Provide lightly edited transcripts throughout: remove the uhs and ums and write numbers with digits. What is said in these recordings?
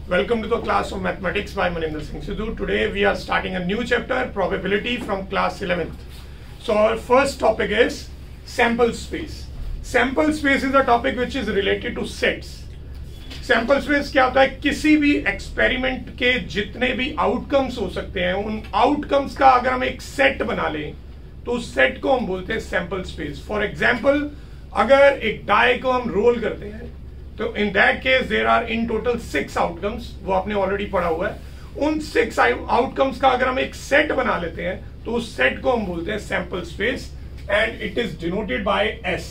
Welcome to the class of mathematics by Maninder Singh Sidhu. Today we are starting a new chapter, probability, from class 11th. So our first topic is sample space. Sample space is a topic which is related to sets. Sample space क्या होता है? किसी भी experiment के जितने भी outcomes हो सकते हैं, उन आउटकम्स का अगर हम एक सेट बना लें तो उस सेट को हम बोलते हैं सैंपल स्पेस. फॉर एग्जांपल, अगर एक डाई को हम रोल करते हैं तो in that case there are in total 6 outcomes. वो आपने ऑलरेडी पढ़ा हुआ है. उन 6 आउटकम्स का अगर हम एक सेट बना लेते हैं तो उस सेट को हम बोलते हैं sample space and it is denoted by S.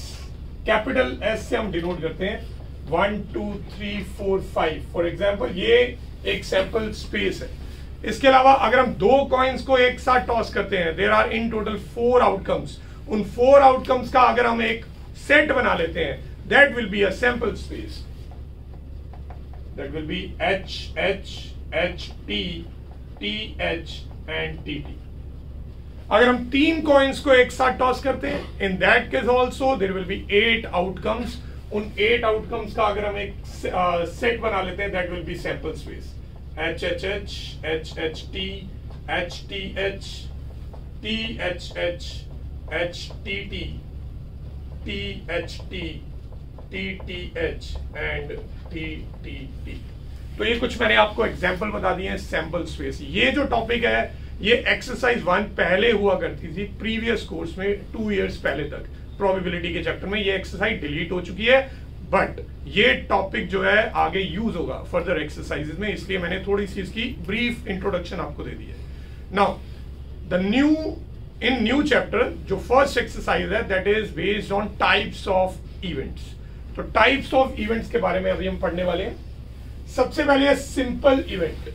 Capital S से हम डिनोट करते हैं 1 2 3 4 5. फॉर एग्जाम्पल ये एक सैंपल स्पेस है. इसके अलावा अगर हम 2 कॉइन्स को एक साथ टॉस करते हैं, there are in total 4 outcomes. उन 4 आउटकम्स का अगर हम एक सेट बना लेते हैं, that will be a sample space. That will B H H H T T H and T T. अगर हम 3 कॉइन्स को एक साथ टॉस करते हैं, in that case also there will be 8 outcomes. उन 8 आउटकम्स का अगर हम एक सेट बना लेते हैं, that will B sample space. H H H H H T H T H T H H H T T T H T T T H and T T T. तो ये कुछ मैंने आपको example बता दिए हैं sample space. ये जो टॉपिक है ये एक्सरसाइज 1 पहले हुआ करती थी प्रीवियस कोर्स में 2 इयर्स पहले तक. प्रोबेबिलिटी के चैप्टर में ये एक्सरसाइज डिलीट हो चुकी है, बट ये टॉपिक जो है आगे यूज होगा फर्दर एक्सरसाइजेज में, इसलिए मैंने थोड़ी सी इसकी ब्रीफ इंट्रोडक्शन आपको दे दी है. नाउ द न्यू चैप्टर जो फर्स्ट एक्सरसाइज है that is based on types of events. तो टाइप्स ऑफ इवेंट्स के बारे में अभी हम पढ़ने वाले हैं. सबसे पहले है सिंपल इवेंट.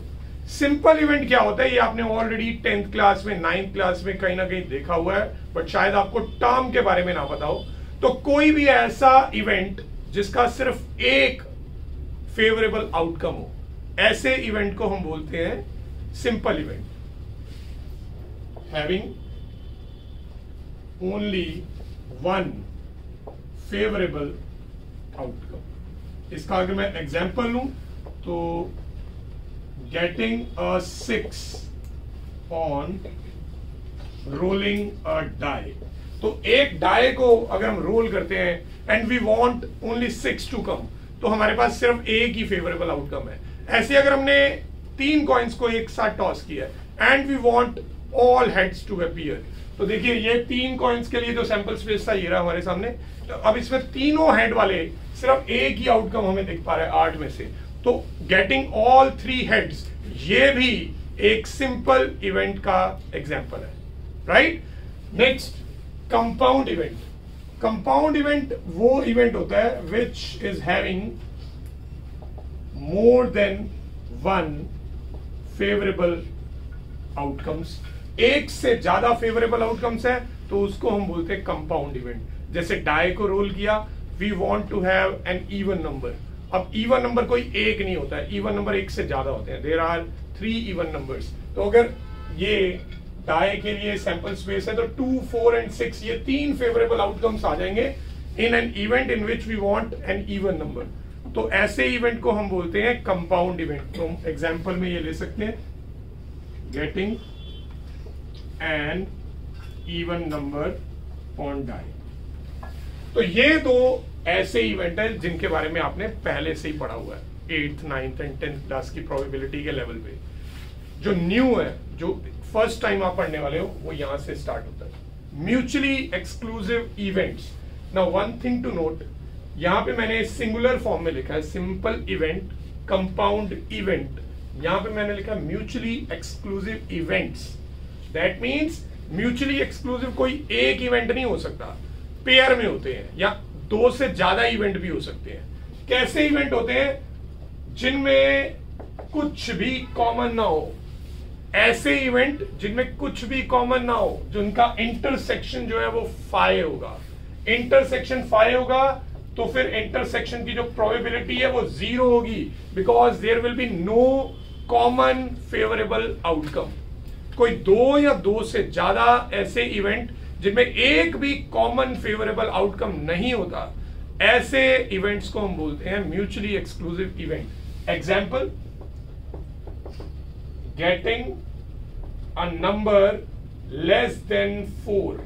सिंपल इवेंट क्या होता है ये आपने ऑलरेडी 10th क्लास में 9th क्लास में कहीं ना कहीं देखा हुआ है, बट शायद आपको टर्म के बारे में ना पता हो. तो कोई भी ऐसा इवेंट जिसका सिर्फ एक फेवरेबल आउटकम हो, ऐसे इवेंट को हम बोलते हैं simple event. Having only one favourable outcome. इसका अगर मैं एग्जांपल लूं तो getting a 6 on rolling a die. तो एक डाई को अगर हम रोल करते हैं and we want only 6 to come, तो हमारे पास सिर्फ एक ही फेवरेबल आउटकम है. ऐसे अगर हमने 3 कॉइन्स को एक साथ टॉस किया and we want all heads to appear, तो देखिए ये 3 कॉइन्स के लिए जो सैंपल स्पेस था ये रहा हमारे सामने. तो अब इसमें तीनों हेड वाले सिर्फ एक ही आउटकम हमें दिख पा रहा है 8 में से. तो गेटिंग ऑल 3 हेड्स ये भी एक सिंपल इवेंट का एग्जांपल है, right. Next compound event. Compound event वो इवेंट होता है which is having more than one favourable outcomes. एक से ज्यादा फेवरेबल आउटकम्स है तो उसको हम बोलते हैं कंपाउंड इवेंट. जैसे डाई को रोल किया, we want to have an even number. अब इवन नंबर कोई एक नहीं होता है, इवन नंबर एक से ज्यादा होते हैं. There are 3 even numbers. तो अगर ये डाई के लिए सैंपल स्पेस है तो 2 4 एंड 6 ये 3 फेवरेबल आउटकम्स आ जाएंगे in an event in which we want an even number. तो ऐसे इवेंट को हम बोलते हैं कंपाउंड इवेंट. तो एग्जांपल में ये ले सकते हैं getting an even number on die. तो ये 2 ऐसे इवेंट है जिनके बारे में आपने पहले से ही पढ़ा हुआ है 8th 9th and 10th class की प्रोबेबिलिटी के लेवल पे. जो न्यू है, जो फर्स्ट टाइम आप पढ़ने वाले हो, वो यहां से स्टार्ट होता है. Mutually exclusive events. Now one thing to note, यहां पे मैंने सिंगुलर फॉर्म में लिखा है सिंपल इवेंट, कंपाउंड इवेंट. यहां पे मैंने लिखा mutually exclusive events. That means mutually exclusive कोई एक इवेंट नहीं हो सकता, पेयर में होते हैं या 2 से ज्यादा इवेंट भी हो सकते हैं. कैसे इवेंट होते हैं? जिनमें कुछ भी कॉमन ना हो. ऐसे इवेंट जिनमें कुछ भी कॉमन ना हो, जिनका इंटरसेक्शन जो है वो 5 होगा. इंटरसेक्शन 5 होगा तो फिर इंटरसेक्शन की जो प्रोबेबिलिटी है वो 0 होगी, because there will be no common favourable outcome. कोई 2 या 2 से ज्यादा ऐसे इवेंट जिनमें एक भी कॉमन फेवरेबल आउटकम नहीं होता, ऐसे इवेंट्स को हम बोलते हैं mutually exclusive event. Example, getting a number less than 4,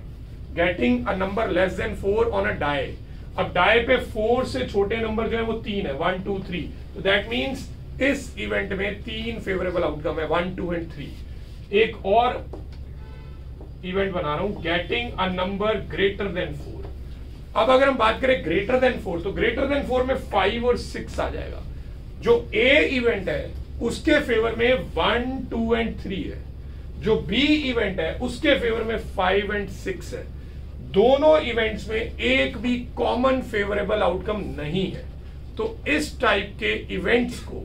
getting a number less than 4 on a die. अब डाई पे 4 से छोटे नंबर जो है वो 3 है, 1 2 3, तो दैट मीन्स इस इवेंट में 3 फेवरेबल आउटकम है, 1 2 एंड 3। एक और इवेंट बना रहा हूं, getting a number greater than 4। अब अगर हम बात करें ग्रेटर देन 4, तो ग्रेटर देन 4 में 5 और 6 आ जाएगा। जो ए इवेंट है उसके फेवर में 1 2 एंड 3 है, जो बी इवेंट है उसके फेवर में 5 एंड 6 है। दोनों इवेंट्स में एक भी कॉमन फेवरेबल आउटकम नहीं है, तो इस टाइप के इवेंट्स को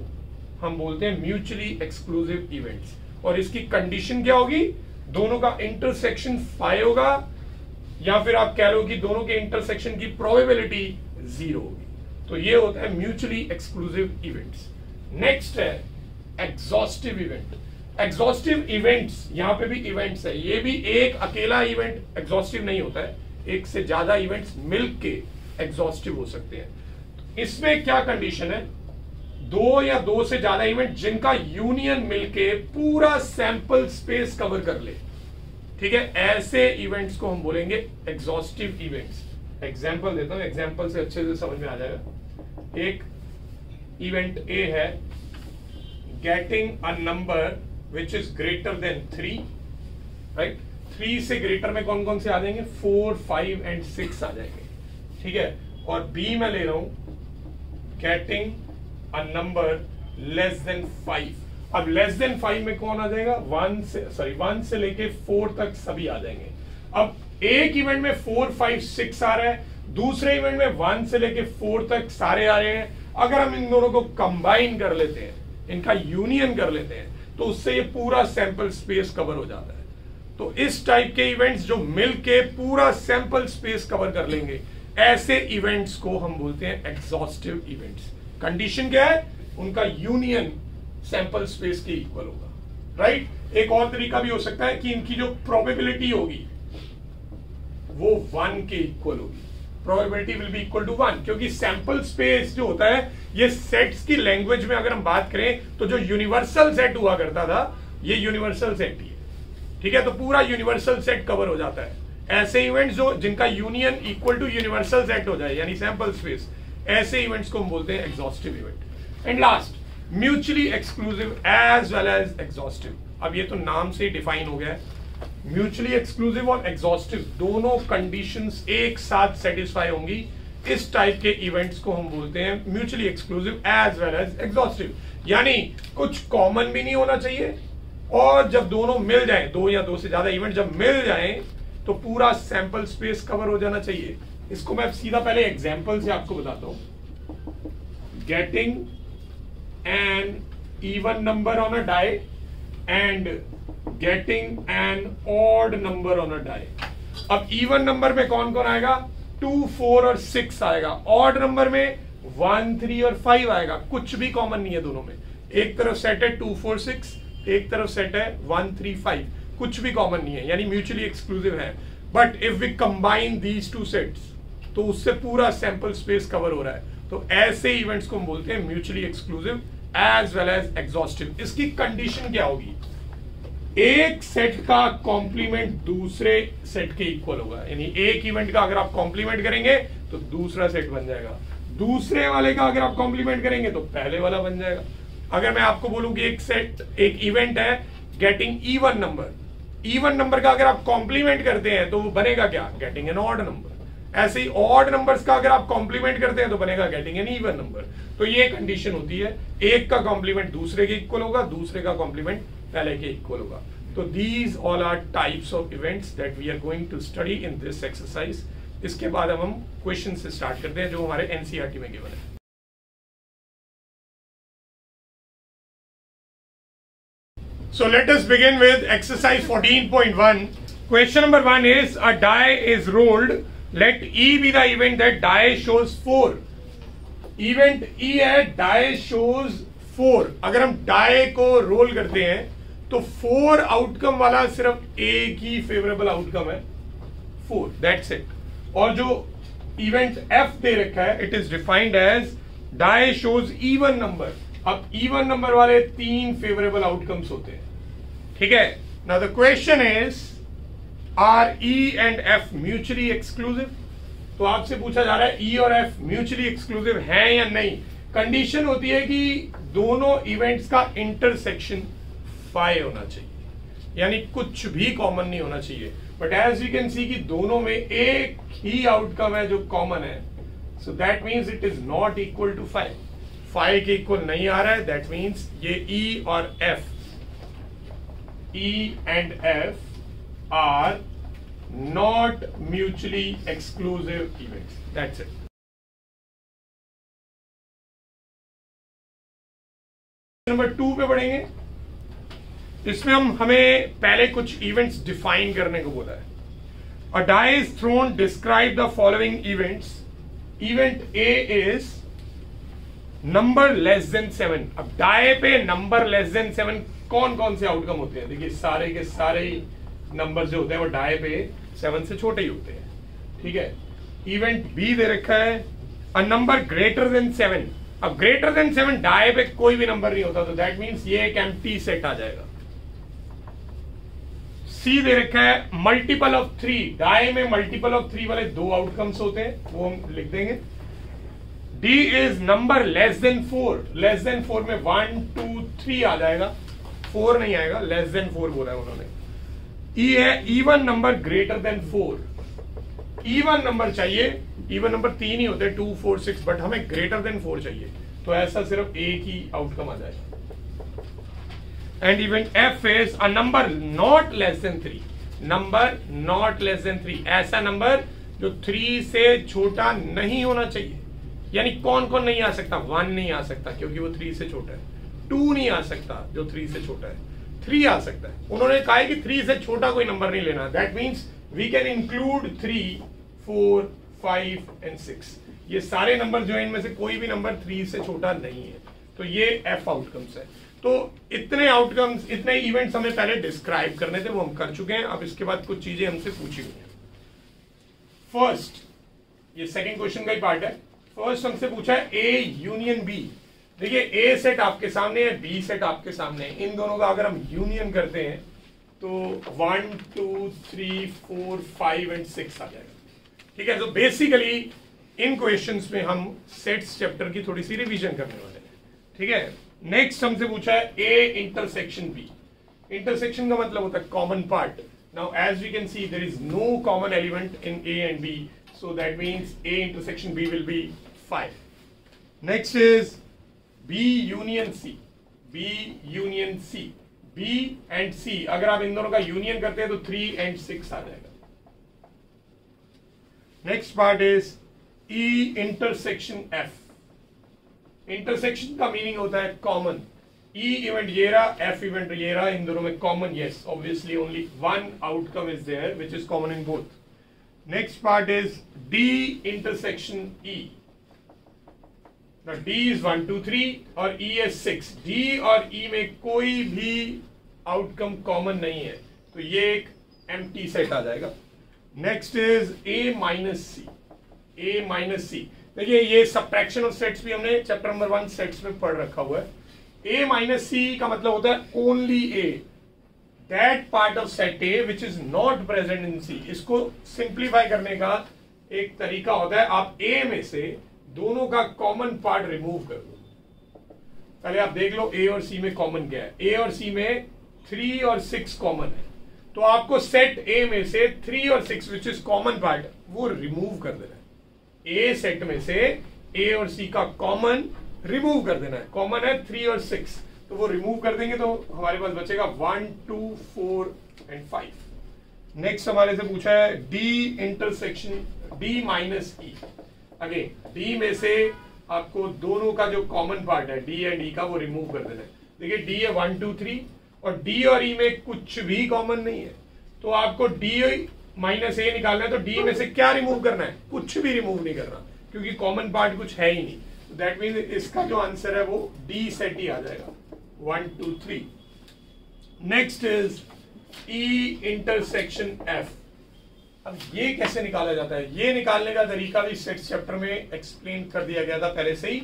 हम बोलते हैं म्यूचुअली एक्सक्लूसिव इवेंट्स। और इसकी कंडीशन क्या होगी, दोनों का इंटरसेक्शन 5 होगा, या फिर आप कह लो कि दोनों के इंटरसेक्शन की प्रोबेबिलिटी 0 होगी। तो ये होता है म्यूचुअली एक्सक्लूसिव इवेंट्स। नेक्स्ट है एग्जॉस्टिव इवेंट। एग्जॉस्टिव इवेंट्स, यहां पे भी इवेंट्स है, ये भी एक अकेला इवेंट एग्जॉस्टिव नहीं होता है, एक से ज्यादा इवेंट्स मिलके एग्जॉस्टिव हो सकते हैं। इसमें क्या कंडीशन है, 2 या 2 से ज्यादा इवेंट जिनका यूनियन मिलके पूरा सैंपल स्पेस कवर कर ले, ठीक है, ऐसे इवेंट्स को हम बोलेंगे एग्जॉस्टिव इवेंट्स। एग्जांपल देता हूं, एग्जांपल से अच्छे से समझ में आ जाएगा। एक इवेंट ए है, getting a number which is greater than 3, right. 3 से ग्रेटर में कौन कौन से आ जाएंगे, 4 5 एंड 6 आ जाएंगे, ठीक है। और बी में ले रहा हूं getting a number less then 5। अब लेस देन 5 में कौन आ जाएगा, 1 से लेके 4 तक सभी आ जाएंगे। अब एक इवेंट में 4 5 6 आ रहा है, दूसरे इवेंट में 1 से लेके 4 तक सारे आ रहे हैं। अगर हम इन दोनों को कंबाइन कर लेते हैं, इनका यूनियन कर लेते हैं, तो उससे ये पूरा सैंपल स्पेस कवर हो जाता है। तो इस टाइप के इवेंट्स जो मिलके पूरा सैंपल स्पेस कवर कर लेंगे, ऐसे इवेंट्स को हम बोलते हैं एग्जॉस्टिव इवेंट्स। कंडीशन क्या है, उनका यूनियन सैंपल स्पेस के इक्वल होगा, राइट। एक और तरीका भी हो सकता है कि इनकी जो प्रोबेबिलिटी होगी वो 1 के इक्वल होगी, probability will be equal to 1, क्योंकि सैंपल स्पेस जो होता है ये सेट्स की लैंग्वेज में अगर हम बात करें तो जो यूनिवर्सल सेट हुआ करता था ये यूनिवर्सल सेट ही है, ठीक है। तो पूरा यूनिवर्सल सेट कवर हो जाता है। ऐसे इवेंट्स जो जिनका union equal to universal set हो जाए, यानी सैंपल स्पेस, ऐसे इवेंट्स को हम बोलते हैं exhaustive event. And last, mutually exclusive as well as exhaustive. अब ये तो नाम से ही डिफाइन हो गया है, म्यूचुअली एक्सक्लूसिव और एग्जॉस्टिव दोनों कंडीशंस एक साथ सेटिस्फाई होंगी। इस टाइप के इवेंट्स को हम बोलते हैं mutually exclusive as well as exhaustive. यानी कुछ कॉमन भी नहीं होना चाहिए, और जब दोनों मिल जाएं, 2 या 2 से ज्यादा इवेंट जब मिल जाएं, तो पूरा सैंपल स्पेस कवर हो जाना चाहिए। इसको मैं सीधा पहले एग्जांपल से आपको बताता हूं। Getting an even number on a die and getting an odd number on a die. अब इवन नंबर में कौन कौन आएगा, 2 4 और 6 आएगा। ऑड नंबर में 1 3 और 5 आएगा। कुछ भी कॉमन नहीं है दोनों में। एक तरफ सेट है 2 4 6, एक तरफ सेट है 1 3 5, कुछ भी कॉमन नहीं है, यानी म्यूचुअली एक्सक्लूसिव है। But if we combine these 2 sets, तो उससे पूरा सैंपल स्पेस कवर हो रहा है। तो ऐसे इवेंट्स को हम बोलते हैं mutually exclusive as well as exhaustive. इसकी कंडीशन क्या होगी, एक सेट का कॉम्प्लीमेंट दूसरे सेट के इक्वल होगा। यानी एक इवेंट का अगर आप कॉम्प्लीमेंट करेंगे तो दूसरा सेट बन जाएगा, दूसरे वाले का अगर आप कॉम्प्लीमेंट करेंगे तो पहले वाला बन जाएगा। अगर मैं आपको बोलूं कि एक इवेंट है getting even number, even number का अगर आप कॉम्प्लीमेंट करते हैं तो वो बनेगा क्या, गेटिंग एन ऑड नंबर। ऐसे ही ऑड नंबर्स का अगर आप कॉम्प्लीमेंट करते हैं तो बनेगा गेटिंग एन इवन नंबर। तो ये कंडीशन होती है, एक का कॉम्प्लीमेंट दूसरे के इक्वल होगा, दूसरे का कॉम्प्लीमेंट पहले के इक्वल होगा। तो these all are types of events that we are going to study in this exercise. इसके बाद हम क्वेश्चन से स्टार्ट करते हैं जो हमारे एनसीईआरटी में गिवन है। So let us begin with exercise 14.1. Question number 1 is a die is rolled. Let E be the event that die shows 4. Event E है die shows 4. अगर हम die को रोल करते हैं तो 4 आउटकम वाला सिर्फ एक ही फेवरेबल आउटकम है, 4, that's it. और जो इवेंट F दे रखा है, it is defined as die shows even number. अब इवन नंबर वाले 3 फेवरेबल आउटकम्स होते हैं, ठीक है, now the question is R E and F mutually exclusive. तो आपसे पूछा जा रहा है ई और एफ म्यूचुअली एक्सक्लूसिव है या नहीं। कंडीशन होती है कि दोनों इवेंट्स का इंटरसेक्शन फाई होना चाहिए, यानी कुछ भी कॉमन नहीं होना चाहिए। But as you can see कि दोनों में एक ही आउटकम है जो कॉमन है, so that means it is not equal to phi. Phi के इक्वल नहीं आ रहा है, दैट मीन्स ये ई और F, E and F are not mutually exclusive events, that's it. Number 2 पे पढ़ेंगे। इसमें हमें पहले कुछ इवेंट्स डिफाइन करने को बोला है। A die is thrown, describe the following events. Event A is number less than 7। अब डाई पे नंबर लेस देन 7 कौन कौन से आउटकम होते हैं? देखिए सारे के सारे नंबर जो होते हैं वो डाई पे 7 से छोटे ही होते हैं, ठीक है। इवेंट बी दे रखा है अ नंबर ग्रेटर देन 7। अब ग्रेटर देन 7 डाई पे कोई भी नंबर नहीं होता, तो दैट मीन्स ये एक एम्प्टी सेट आ जाएगा। सी दे रखा है मल्टीपल ऑफ 3। डाई में मल्टीपल ऑफ 3 वाले 2 आउटकम्स होते हैं, वो हम लिख देंगे। D is number less than 4। Less than 4 में 1 2 3 आ जाएगा, 4 नहीं आएगा, लेस देन 4 बोला है उन्होंने। ई है even number greater than 4। Even number चाहिए, इवन नंबर 3 ही होते हैं 2 4 6, बट हमें ग्रेटर देन 4 चाहिए, तो ऐसा सिर्फ एक ही आउटकम आ जाएगा। And event F is a number not less than 3। Number not less than 3, ऐसा नंबर जो 3 से छोटा नहीं होना चाहिए। यानी कौन कौन नहीं आ सकता? 1 नहीं आ सकता क्योंकि वो 3 से छोटा है। 2 नहीं आ सकता जो 3 से छोटा है। 3 आ सकता है। उन्होंने कहा है कि 3 से छोटा कोई नंबर नहीं लेना। That means we can include 3 4 5 and 6। ये सारे नंबर जो है इनमें से कोई भी नंबर 3 से छोटा नहीं है, तो ये एफ आउटकम्स है। तो इतने आउटकम्स, इतने इवेंट्स हमें पहले डिस्क्राइब करने थे, वो हम कर चुके हैं। अब इसके बाद कुछ चीजें हमसे पूछी हुई हैं। फर्स्ट, ये सेकंड क्वेश्चन का ही पार्ट है। फर्स्ट हमसे पूछा है ए यूनियन बी। देखिए ए सेट आपके सामने है, बी सेट आपके सामने है। इन दोनों का अगर हम यूनियन करते हैं तो 1 2 3 4 5 एंड 6 आ जाएगा, ठीक है। तो बेसिकली इन क्वेश्चंस में हम सेट्स चैप्टर की थोड़ी सी रिवीजन करने वाले हैं, ठीक है। नेक्स्ट हमसे पूछा है ए इंटरसेक्शन बी। इंटरसेक्शन का मतलब होता है common part. Now as we can see there is no common element in A and B, so that means A intersection B will be 5. Next is B union C. B union C. B and C, अगर आप इन दोनों का union करते हैं तो 3 and 6 आ जाएगा। Next part is E intersection F. Intersection का meaning होता है कॉमन। E इवेंट ये रहा, F इवेंट ये रहा, इन दोनों में common, yes obviously only one outcome is there which is common in both. Next part is D intersection E. Now D is 1 2 3 और E is 6. D और E में कोई भी आउटकम कॉमन नहीं है, तो ये एक एम्प्टी सेट आ जाएगा। Next is A minus C. A minus C, देखिए ये सबट्रैक्शन ऑफ सेट्स भी हमने चैप्टर नंबर 1 सेट्स में पढ़ रखा हुआ है। A minus C का मतलब होता है only A, that part of set A which is not present in C. इसको सिंप्लीफाई करने का एक तरीका होता है, आप ए में से दोनों का कॉमन पार्ट रिमूव कर दो। पहले आप देख लो ए और सी में कॉमन क्या है। ए और सी में 3 और 6 कॉमन है, तो आपको सेट ए में से 3 और 6 विच इज कॉमन पार्ट वो रिमूव कर देना है। ए सेट में से ए और सी का कॉमन रिमूव कर देना है। कॉमन है 3 और 6, तो वो रिमूव कर देंगे तो हमारे पास बचेगा 1 2 4 एंड 5। नेक्स्ट हमारे से पूछा है डी इंटरसेक्शन डी माइनस ई। अगेन डी में से आपको दोनों का जो कॉमन पार्ट है डी एंड ई का वो रिमूव कर देना है। देखिए डी है 1 2 3 और डी और ई में कुछ भी कॉमन नहीं है, तो आपको डी माइनस ए निकालना है। तो डी में से क्या रिमूव करना है? कुछ भी रिमूव नहीं करना, क्योंकि कॉमन पार्ट कुछ है ही नहीं। दैट मीन्स इसका जो आंसर है वो डी सेट ही आ जाएगा, 1 2 3। Next is E intersection F. अब ये कैसे निकाला जाता है? ये निकालने का तरीका भी सेट्स चैप्टर में एक्सप्लेन कर दिया गया था पहले से ही।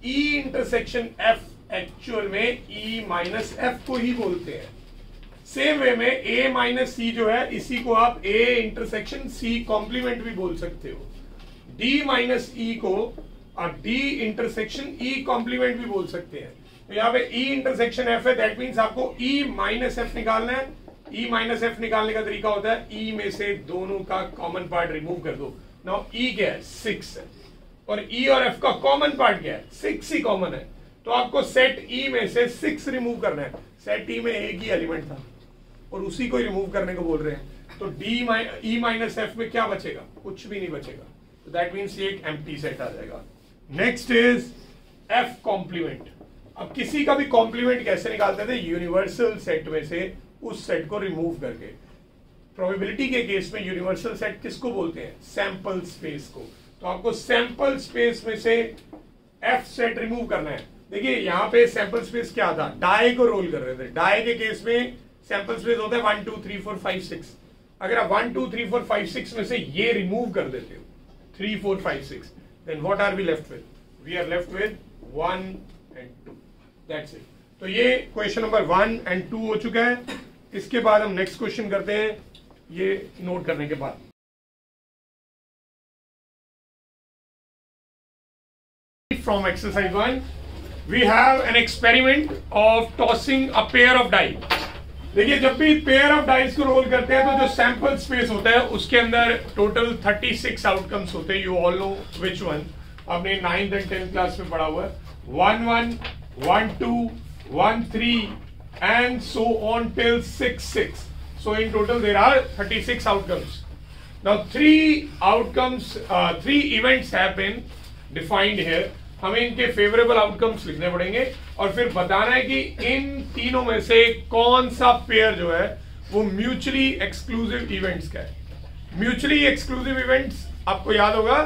ई इंटरसेक्शन एफ एक्चुअल में ई माइनस एफ को ही बोलते हैं। सेम वे में a माइनस सी जो है इसी को आप a इंटरसेक्शन c कॉम्प्लीमेंट भी बोल सकते हो, d माइनस e को आप d इंटरसेक्शन e कॉम्प्लीमेंट भी बोल सकते हैं। तो यहाँ पे e इंटरसेक्शन f है, दैट मीन्स आपको e माइनस f निकालना है। e माइनस f निकालने का तरीका होता है e में से दोनों का कॉमन पार्ट रिमूव कर दो। नाउ e क्या है, 6 है, और e और f का कॉमन पार्ट क्या है, 6 ही कॉमन है। तो आपको सेट e में से 6 रिमूव करना है। सेट e में एक ही एलिमेंट था और उसी को रिमूव करने को बोल रहे हैं। तो e माइनस f में क्या बचेगा, कुछ भी नहीं बचेगा। तो दैट मीन्स ये एक एम्प्टी सेट आ जाएगा। Next is f complement. अब किसी का भी कॉम्प्लीमेंट कैसे निकालते थे, यूनिवर्सल सेट में से उस सेट को रिमूव करके। प्रोबेबिलिटी के केस में यूनिवर्सल सेट किसको बोलते हैं, सैंपल स्पेस को। तो आपको सैंपल स्पेस में से f सेट रिमूव करना है। देखिए यहाँ पे सैंपल स्पेस क्या था, डाई को रोल कर रहे थे। डाई के केस में सैंपल स्पेस होता है 1 2 3 4 5 6। अगर आप 1 2 3 4 5 6 में से ये रिमूव कर देते हो 3 4 5 6, then what are we left with, we are left with 1 and 2, that's it. तो ये क्वेश्चन नंबर 1 and 2 हो चुका है। इसके बाद हम नेक्स्ट क्वेश्चन करते हैं, ये नोट करने के बाद। From exercise 1, we have an experiment of tossing a pair of die. देखिए जब भी पेयर ऑफ डाइस को रोल करते हैं तो जो सैंपल स्पेस होता है उसके अंदर टोटल 36 आउटकम्स होते हैं। You all know which one, आपने 9th and 10th क्लास में पढ़ा हुआ है। 1 1 1 2 1 3 and so on till 6 6. So in total there are 36 outcomes. Now three events have been defined here. हमें इनके फेवरेबल आउटकम्स लिखने पड़ेंगे और फिर बताना है कि इन तीनों में से कौन सा पेयर जो है वो म्यूचुअली एक्सक्लूसिव इवेंट्स का है। म्यूचुअली एक्सक्लूसिव इवेंट्स आपको याद होगा,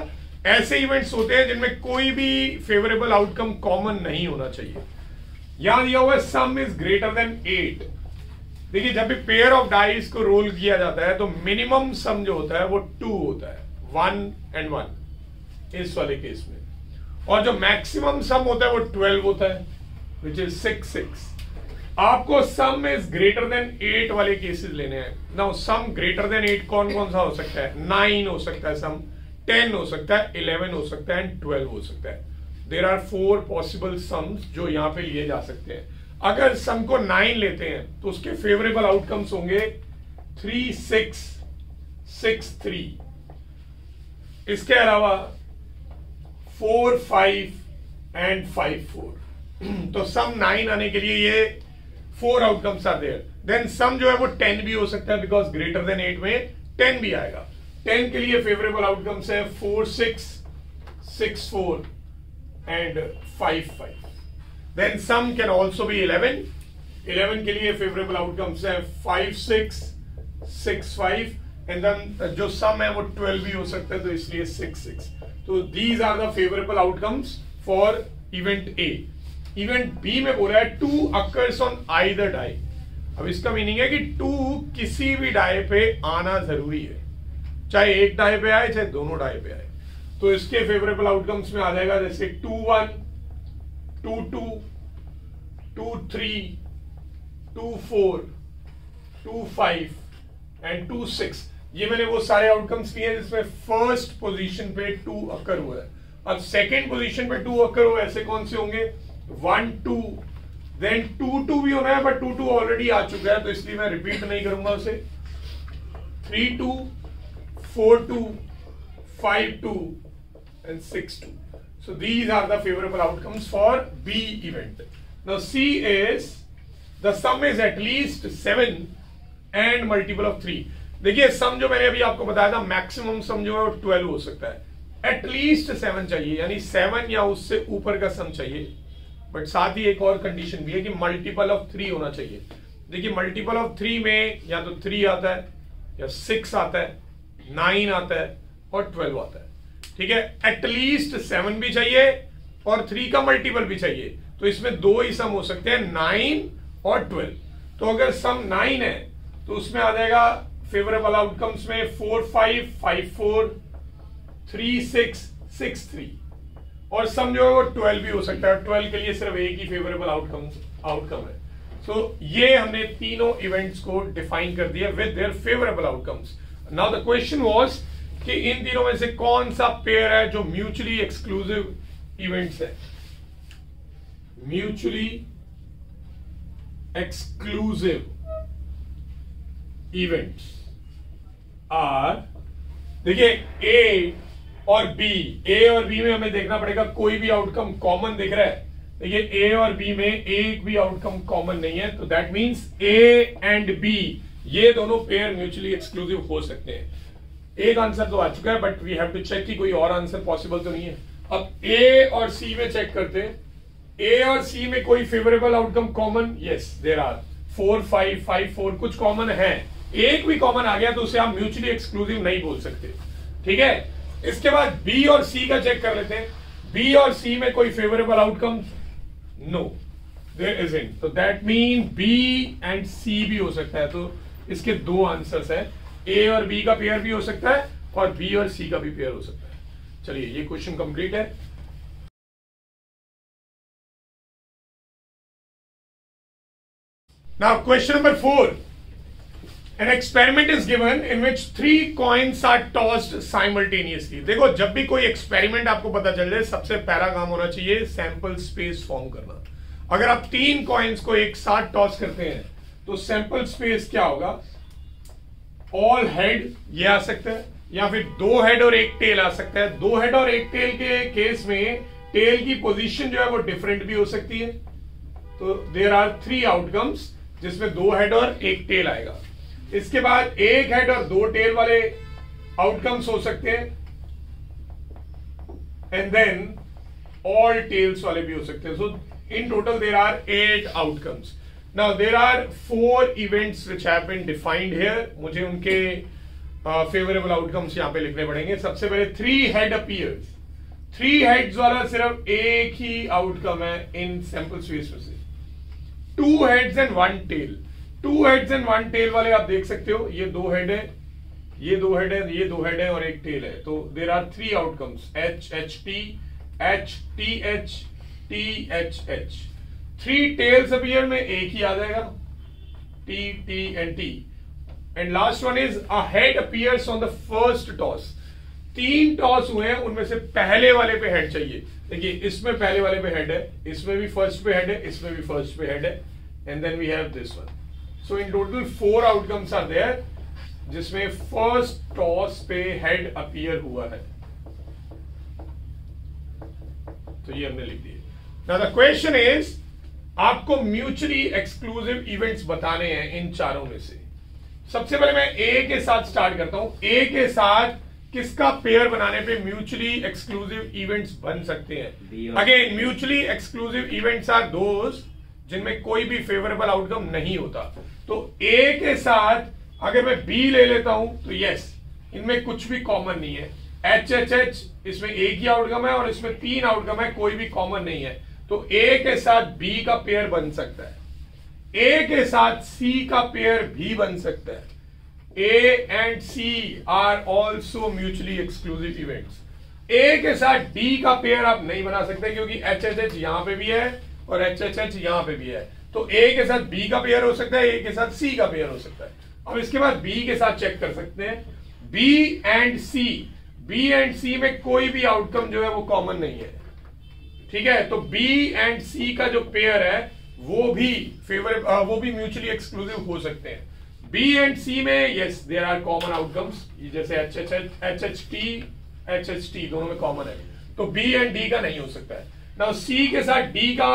ऐसे इवेंट्स होते हैं जिनमें कोई भी फेवरेबल आउटकम कॉमन नहीं होना चाहिए। यहां दिया हुआ है सम इज ग्रेटर देन 8। देखिए जब भी पेयर ऑफ डाइस को रोल किया जाता है तो मिनिमम सम जो होता है वो 2 होता है, 1 and 1 इस वाले केस में, और जो मैक्सिमम सम होता है वो 12 होता है, विच इज 6 6। आपको सम इज ग्रेटर देन 8 वाले केसेस लेने हैं। नाउ सम ग्रेटर देन 8 कौन कौन सा हो सकता है, 9 हो सकता है सम, 10 हो सकता है, 11 हो सकता है एंड 12 हो सकता है। देयर आर 4 पॉसिबल सम्स जो यहां पे लिए जा सकते हैं। अगर सम को 9 लेते हैं तो उसके फेवरेबल आउटकम्स होंगे 3 6 6 3। इसके अलावा 4 5 and 5 4। तो सम 9 आने के लिए ये 4 outcomes are there. Then some जो है वो 10 भी हो सकता है, बिकॉज ग्रेटर देन 8 में 10 भी आएगा। 10 के लिए फेवरेबल आउटकम्स है 4 6 6 4 and 5 5। Then sum can also be 11। 11 के लिए फेवरेबल आउटकम्स है 5 6 6 5 एंड देन जो सम है वो 12 भी हो सकता है, तो इसलिए 6 6। तो these are the favourable outcomes for event A. Event B में बोल रहा है 2 अकर्स ऑन आइदर डाई। अब इसका मीनिंग है कि 2 किसी भी डाई पे आना जरूरी है, चाहे एक डाई पे आए चाहे दोनों डाई पे आए। तो इसके फेवरेबल आउटकम्स में आ जाएगा जैसे 2 1 2 2 2 3 2 4 2 5 एंड 2 6। ये मैंने वो सारे आउटकम्स लिए जिसमें फर्स्ट पोजीशन पे 2 अकर हुआ है। अब सेकंड पोजीशन पे 2 अकर हुआ, ऐसे कौन से होंगे, 1 2 देन 2 2 भी होना है, बट 2 2 ऑलरेडी आ चुका है तो इसलिए मैं रिपीट नहीं करूंगा उसे। 3 2 4 2 5 2 and 6 2। So these are the favorable outcomes for B event. Now C is the sum is at least 7 and multiple of 3। देखिए सम जो मैंने अभी आपको बताया था, मैक्सिमम सम जो है वो 12 हो सकता है। एटलीस्ट 7 चाहिए, यानी 7 या उससे ऊपर का सम चाहिए। बट साथ ही एक और कंडीशन भी है कि मल्टीपल ऑफ 3 होना चाहिए। देखिए मल्टीपल ऑफ 3 में या तो 3 आता है या 6 आता है, 9 आता है और 12 आता है। ठीक है, एटलीस्ट 7 भी चाहिए और 3 का मल्टीपल भी चाहिए। तो इसमें 2 ही सम हो सकते हैं, 9 और 12। तो अगर सम 9 है तो उसमें आ जाएगा फेवरेबल आउटकम्स में 4 5 5 4 3 6 6 3। और सम जो है वो 12 भी हो सकता है। 12 के लिए सिर्फ एक ही फेवरेबल आउटकम है। सो ये हमने तीनों इवेंट्स को डिफाइन कर दिया with their favourable outcomes. Now the question was कि इन तीनों में से कौन सा पेयर है जो म्यूचुअली एक्सक्लूसिव इवेंट्स है. म्यूचुअली एक्सक्लूसिव इवेंट्स आर, देखिए ए और बी में हमें देखना पड़ेगा कोई भी आउटकम कॉमन दिख रहा है. देखिए ए और बी में एक भी आउटकम कॉमन नहीं है, तो that means A and B ये दोनों पेयर म्यूचुअली एक्सक्लूसिव हो सकते हैं. एक आंसर तो आ चुका है, but we have to check कि कोई और आंसर पॉसिबल तो नहीं है. अब ए और सी में चेक करते हैं. ए और सी में कोई favourable outcome common, yes there are 4 5 5 4 कुछ कॉमन है. एक भी कॉमन आ गया तो उसे आप म्यूचुअली एक्सक्लूसिव नहीं बोल सकते. ठीक है. इसके बाद बी और सी का चेक कर लेते हैं. बी और सी में कोई favourable outcome, no there isn't. तो that mean B and C भी हो सकता है. तो इसके दो आंसर्स है. ए और बी का पेयर भी हो सकता है और बी और सी का भी पेयर हो सकता है. चलिए ये क्वेश्चन कंप्लीट है. Now question number 4. An experiment is given in which 3 coins are tossed simultaneously. देखो जब भी कोई एक्सपेरिमेंट आपको पता चल जाए सबसे पहला काम होना चाहिए सैंपल स्पेस फॉर्म करना. अगर आप 3 कॉइन्स को एक साथ टॉस करते हैं तो सैंपल स्पेस क्या होगा? ऑल हेड ये आ सकता है, या फिर 2 हेड और 1 टेल आ सकता है. 2 हेड और 1 टेल के केस में टेल की पोजीशन जो है वो डिफरेंट भी हो सकती है. तो देयर आर 3 आउटकम्स जिसमें 2 हेड और 1 टेल आएगा. इसके बाद 1 हेड और 2 टेल वाले आउटकम्स हो सकते हैं, एंड देन ऑल टेल्स वाले भी हो सकते हैं. So in total there are 8 outcomes. Now there are 4 events which have been defined here. मुझे उनके फेवरेबल आउटकम्स यहां पे लिखने पड़ेंगे. सबसे पहले 3 हेड अपीयर्स. 3 हेड्स वाला सिर्फ एक ही आउटकम है इन सैंपल स्पेस में से. 2 heads and 1 tail. 2 heads and 1 tail वाले आप देख सकते हो. ये 2 हेड है, ये 2 हेड है, ये 2 हेड है और 1 टेल है. तो there are 3 outcomes H H T H T H T H H. 3 tails appear में एक ही आ जाएगा T T and T. And last one is a head appears on the first toss. 3 toss हुए हैं, उनमें से पहले वाले पे हेड चाहिए. देखिए इसमें पहले वाले पे हेड है, इसमें भी फर्स्ट पे हेड है, इसमें भी फर्स्ट पे हेड है, and then we have this one. So in total 4 outcomes are there जिसमें फर्स्ट टॉस पे हेड अपीयर हुआ है. तो ये हमने लिख दिया. नाउ द क्वेश्चन इज, आपको म्यूचुअली एक्सक्लूसिव इवेंट्स बताने हैं इन चारों में से. सबसे पहले मैं ए के साथ स्टार्ट करता हूं. ए के साथ किसका पेयर बनाने पे म्यूचुअली एक्सक्लूसिव इवेंट्स बन सकते हैं? Again mutually exclusive events are those जिनमें कोई भी फेवरेबल आउटकम नहीं होता. तो ए के साथ अगर मैं बी ले लेता हूं तो यस इनमें कुछ भी कॉमन नहीं है. एच एच एच इसमें एक ही आउटकम है और इसमें 3 आउटकम है, कोई भी कॉमन नहीं है. तो ए के साथ बी का पेयर बन सकता है. ए के साथ सी का पेयर भी बन सकता है. A and C are also mutually exclusive events. A के साथ D का पेयर आप नहीं बना सकते क्योंकि HHH यहां पे भी है और HHH यहां पे भी है. तो A के साथ B का पेयर हो सकता है, A के साथ C का पेयर हो सकता है. अब इसके बाद B के साथ चेक कर सकते हैं. B and C में कोई भी आउटकम जो है वो कॉमन नहीं है. ठीक है. तो B and C का जो पेयर है वो भी म्यूचुअली एक्सक्लूसिव हो सकते हैं. B and C में yes there are common outcomes, जैसे HHT दोनों में कॉमन है. तो B and D का नहीं हो सकता है. नाउ C के साथ D का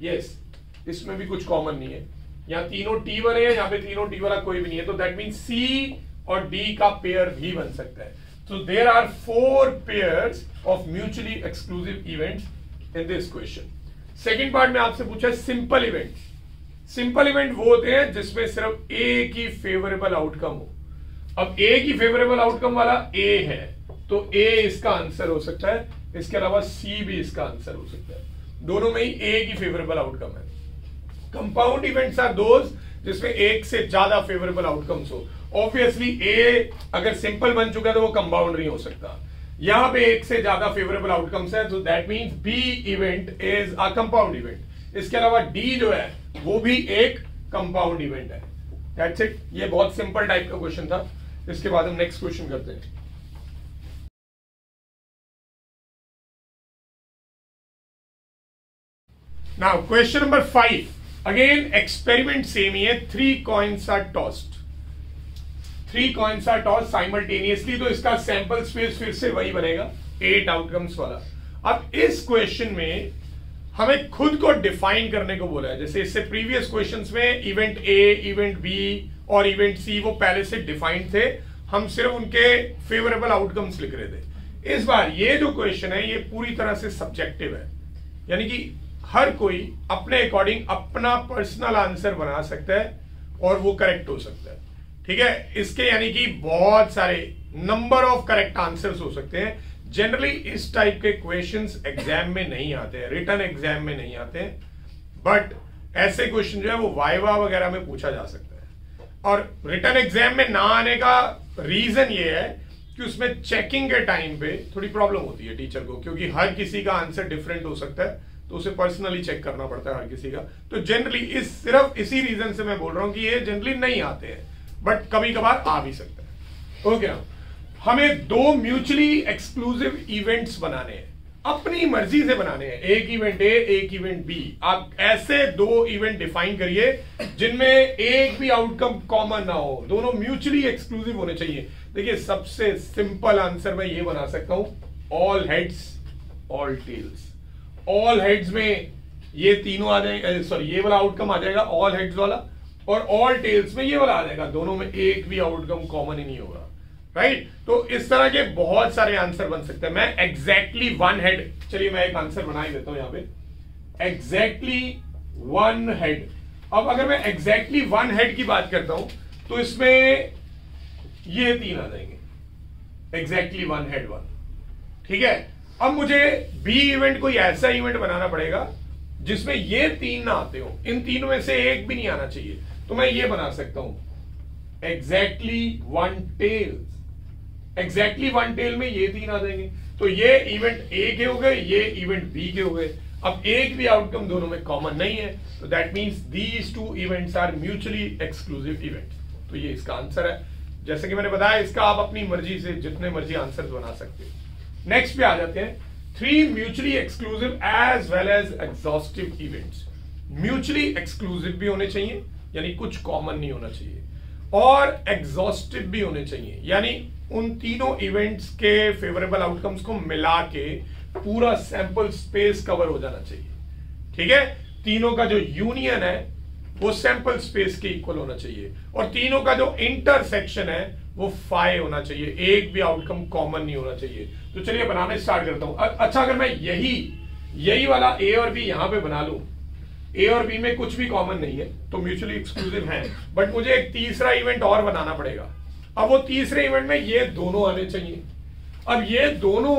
यस इसमें भी कुछ कॉमन नहीं है. यहाँ तीनों T वाले हैं, यहाँ पे तीनों T वाला कोई भी नहीं है. तो दैट मीन C और D का पेयर भी बन सकता है. तो there are 4 pairs of mutually exclusive events in this question. Second part में आपसे पूछा है सिंपल इवेंट्स. सिंपल इवेंट वो होते हैं जिसमें सिर्फ एक ही फेवरेबल आउटकम हो. अब एक ही फेवरेबल आउटकम वाला ए है तो ए इसका आंसर हो सकता है. इसके अलावा सी भी इसका आंसर हो सकता है. दोनों में ही एक ही फेवरेबल आउटकम है. कंपाउंड इवेंट्स आर दोज जिसमें एक से ज्यादा फेवरेबल आउटकम्स हो. ऑब्वियसली ए अगर सिंपल बन चुका है तो वो कंपाउंड नहीं हो सकता. यहां पे एक से ज्यादा फेवरेबल आउटकम्स है, तो that means B event is a compound event. इसके अलावा डी जो है वो भी एक कंपाउंड इवेंट है। That's it. ये बहुत सिंपल टाइप का क्वेश्चन था। इसके बाद हम नेक्स्ट क्वेश्चन करते हैं। Now question number 5, again experiment same ही है। 3 coins are tossed, 3 coins are tossed simultaneously, तो इसका सैंपल स्पेस फिर से वही बनेगा 8 आउटकम्स वाला। अब इस क्वेश्चन में हमें खुद को डिफाइन करने को बोला है। जैसे इससे प्रीवियस क्वेश्चंस में इवेंट ए, इवेंट बी और इवेंट सी वो पहले से डिफाइंड थे, हम सिर्फ उनके फेवरेबल आउटकम्स लिख रहे थे। इस बार ये जो क्वेश्चन है ये पूरी तरह से सब्जेक्टिव है, यानी कि हर कोई अपने अकॉर्डिंग अपना पर्सनल आंसर बना सकता है और वो करेक्ट हो सकता है। ठीक है, इसके यानी कि बहुत सारे नंबर ऑफ करेक्ट आंसर्स हो सकते हैं। जनरली इस टाइप के क्वेश्चंस एग्जाम में नहीं आते हैं, रिटन एग्जाम में नहीं आते हैं, बट ऐसे क्वेश्चन जो है वो वाइवा वगैरह में पूछा जा सकता है। और रिटन एग्जाम में ना आने का रीजन ये है कि उसमें चेकिंग के टाइम पे थोड़ी प्रॉब्लम होती है टीचर को, क्योंकि हर किसी का आंसर डिफरेंट हो सकता है, तो उसे पर्सनली चेक करना पड़ता है हर किसी का। तो जनरली सिर्फ इसी रीजन से मैं बोल रहा हूं कि ये जनरली नहीं आते हैं, बट कभी कभार आ भी सकता है। ओके, हमें 2 म्यूचुअली एक्सक्लूसिव इवेंट्स बनाने हैं, अपनी मर्जी से बनाने हैं। एक इवेंट ए, एक इवेंट बी। आप ऐसे 2 इवेंट डिफाइन करिए जिनमें एक भी आउटकम कॉमन ना हो, दोनों म्यूचुअली एक्सक्लूसिव होने चाहिए। देखिए सबसे सिंपल आंसर मैं ये बना सकता हूं, all heads all tails. All heads में ये तीनों आ जाएंगे, सॉरी ये वाला आउटकम आ जाएगा ऑल हेड्स वाला, और ऑल टेल्स में ये वाला आ जाएगा। दोनों में एक भी आउटकम कॉमन ही नहीं होगा, राइट। तो इस तरह के बहुत सारे आंसर बन सकते हैं। मैं एग्जैक्टली 1 हेड, चलिए मैं एक आंसर बना ही देता हूं यहां पे, एग्जैक्टली 1 हेड। अब अगर मैं एग्जैक्टली 1 हेड की बात करता हूं तो इसमें ये 3 आ जाएंगे, एग्जैक्टली 1 हेड 1। ठीक है, अब मुझे बी इवेंट कोई ऐसा इवेंट बनाना पड़ेगा जिसमें ये 3 ना आते हो, इन तीनों में से एक भी नहीं आना चाहिए। तो मैं ये बना सकता हूं, एग्जैक्टली 1 टेल्स। एग्जैक्टली 1 टेल में ये 3 आ जाएंगे, तो ये इवेंट ए के हो गए, ये इवेंट बी के हो गए। अब एक भी आउटकम दोनों में कॉमन नहीं है, तो that means these 2 events are mutually exclusive events. तो ये इसका आंसर है। जैसे कि मैंने बताया, इसका आप अपनी मर्जी से जितने मर्जी आंसर बना सकते हो। नेक्स्ट पे आ जाते हैं, 3 mutually exclusive as well as exhaustive events. Mutually exclusive भी होने चाहिए, यानी कुछ कॉमन नहीं होना चाहिए, और एग्जॉस्टिव भी होने चाहिए, यानी उन तीनों इवेंट्स के फेवरेबल आउटकम्स को मिला के पूरा सैंपल स्पेस कवर हो जाना चाहिए। ठीक है, तीनों का जो यूनियन है वो सैंपल स्पेस के इक्वल होना चाहिए, और तीनों का जो इंटरसेक्शन है वो फाई होना चाहिए, एक भी आउटकम कॉमन नहीं होना चाहिए। तो चलिए बनाना स्टार्ट करता हूं। अच्छा, अगर मैं यही वाला ए और बी यहां पे बना लूं, ए और बी में कुछ भी कॉमन नहीं है तो म्यूचुअली एक्सक्लूसिव है, बट मुझे एक तीसरा इवेंट और बनाना पड़ेगा। अब वो तीसरे इवेंट में ये दोनों आने चाहिए। अब ये दोनों,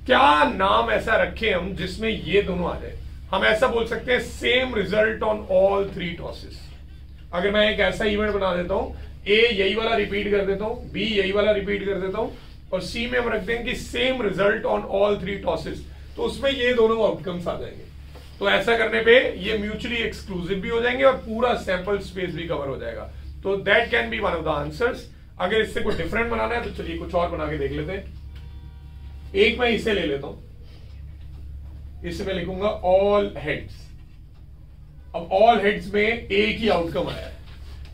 क्या नाम ऐसा रखें हम जिसमें ये दोनों आ जाए? हम ऐसा बोल सकते हैं, same result on all 3 tosses. अगर मैं एक ऐसा इवेंट बना देता हूं, ए यही वाला रिपीट कर देता हूं, बी यही वाला रिपीट कर देता हूं, और सी में हम रख देंगे कि same result on all 3 tosses, तो उसमें ये दोनों आउटकम्स आ जाएंगे। तो ऐसा करने पे ये म्यूचुअली एक्सक्लूसिव भी हो जाएंगे और पूरा सैंपल स्पेस भी कवर हो जाएगा। तो that can be one of the answers. अगर इससे कुछ डिफरेंट बनाना है तो चलिए कुछ और बना के देख लेते हैं। एक मैं इसे ले लेता हूं, इसे मैं लिखूंगा ऑल हेड्स। अब ऑल हेड्स में एक ही आउटकम आया है।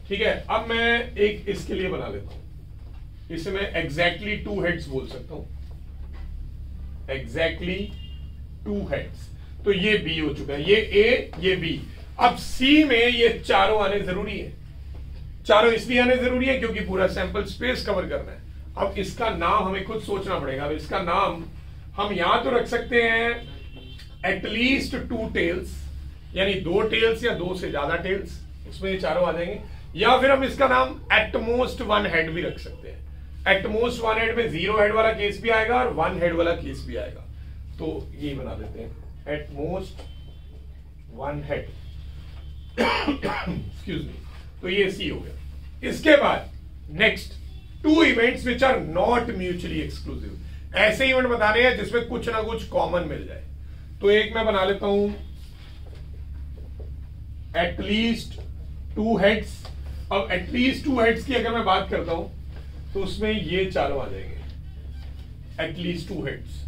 ठीक है, अब मैं एक इसके लिए बना लेता हूं, इसे मैं एग्जैक्टली 2 हेड्स बोल सकता हूं, एग्जैक्टली 2 हेड्स। तो ये बी हो चुका है, ये ए ये बी। अब सी में ये चारों आने जरूरी है। चारों इसलिए आने जरूरी है क्योंकि पूरा सैंपल स्पेस कवर करना है। अब इसका नाम हमें खुद सोचना पड़ेगा। अब इसका नाम हम यहां तो रख सकते हैं एटलीस्ट 2 टेल्स, यानी 2 टेल्स या 2 से ज्यादा टेल्स, उसमें ये चारों आ जाएंगे। या फिर हम इसका नाम एटमोस्ट 1 हेड भी रख सकते हैं। एटमोस्ट 1 हेड में 0 हेड वाला केस भी आएगा और 1 हेड वाला केस भी आएगा। तो ये बना देते हैं, एटमोस्ट 1 हेड। Excuse me. तो ये सी हो गया। इसके बाद next 2 events which are not mutually exclusive. ऐसे इवेंट बताने हैं जिसमें कुछ ना कुछ कॉमन मिल जाए। तो एक मैं बना लेता हूं एटलीस्ट 2 हेड्स। अब एटलीस्ट 2 हेड्स की अगर मैं बात करता हूं तो उसमें ये चारों आ जाएंगे, एटलीस्ट 2 हेड्स,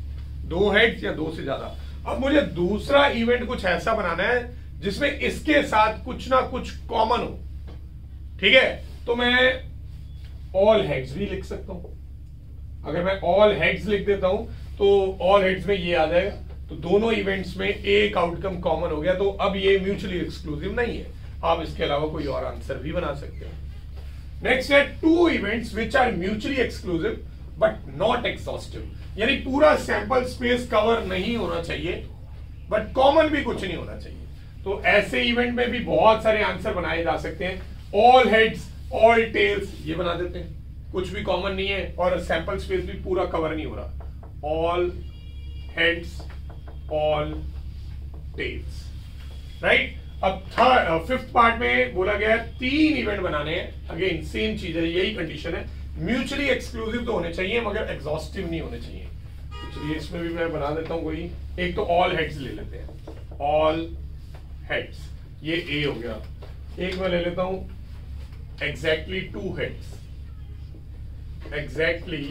2 हेड्स या 2 से ज्यादा। अब मुझे दूसरा इवेंट कुछ ऐसा बनाना है जिसमें इसके साथ कुछ ना कुछ कॉमन हो, ठीक है? तो मैं ऑल हेड्स भी लिख सकता हूं। अगर मैं ऑल हेड्स लिख देता हूं तो ऑल हेड्स में ये आ जाएगा, तो दोनों इवेंट्स में एक आउटकम कॉमन हो गया। तो अब ये म्यूचुअली एक्सक्लूसिव नहीं है, आप इसके अलावा कोई और आंसर भी बना सकते हो। नेक्स्ट है 2 events which are mutually exclusive but not exhaustive, यानी पूरा सैंपल स्पेस कवर नहीं होना चाहिए बट कॉमन भी कुछ नहीं होना चाहिए। तो ऐसे इवेंट में भी बहुत सारे आंसर बनाए जा सकते हैं। ऑल हेड्स, ऑल टेल्स, ये बना देते हैं, कुछ भी कॉमन नहीं है और सैंपल स्पेस भी पूरा कवर नहीं हो रहा। All heads, all tails, right. अब फिफ्थ पार्ट में बोला गया है 3 इवेंट बनाने हैं। अगेन सेम चीज है, यही कंडीशन है, म्यूचुअली एक्सक्लूसिव तो होने चाहिए मगर एग्जॉस्टिव नहीं होने चाहिए। चलिए इसमें भी मैं बना देता हूं कोई एक। तो ऑल हेड्स ले लेते हैं, ऑल हेड्स, ये ए हो गया। एक मैं ले लेता हूं एग्जैक्टली 2 हेड्स, एग्जैक्टली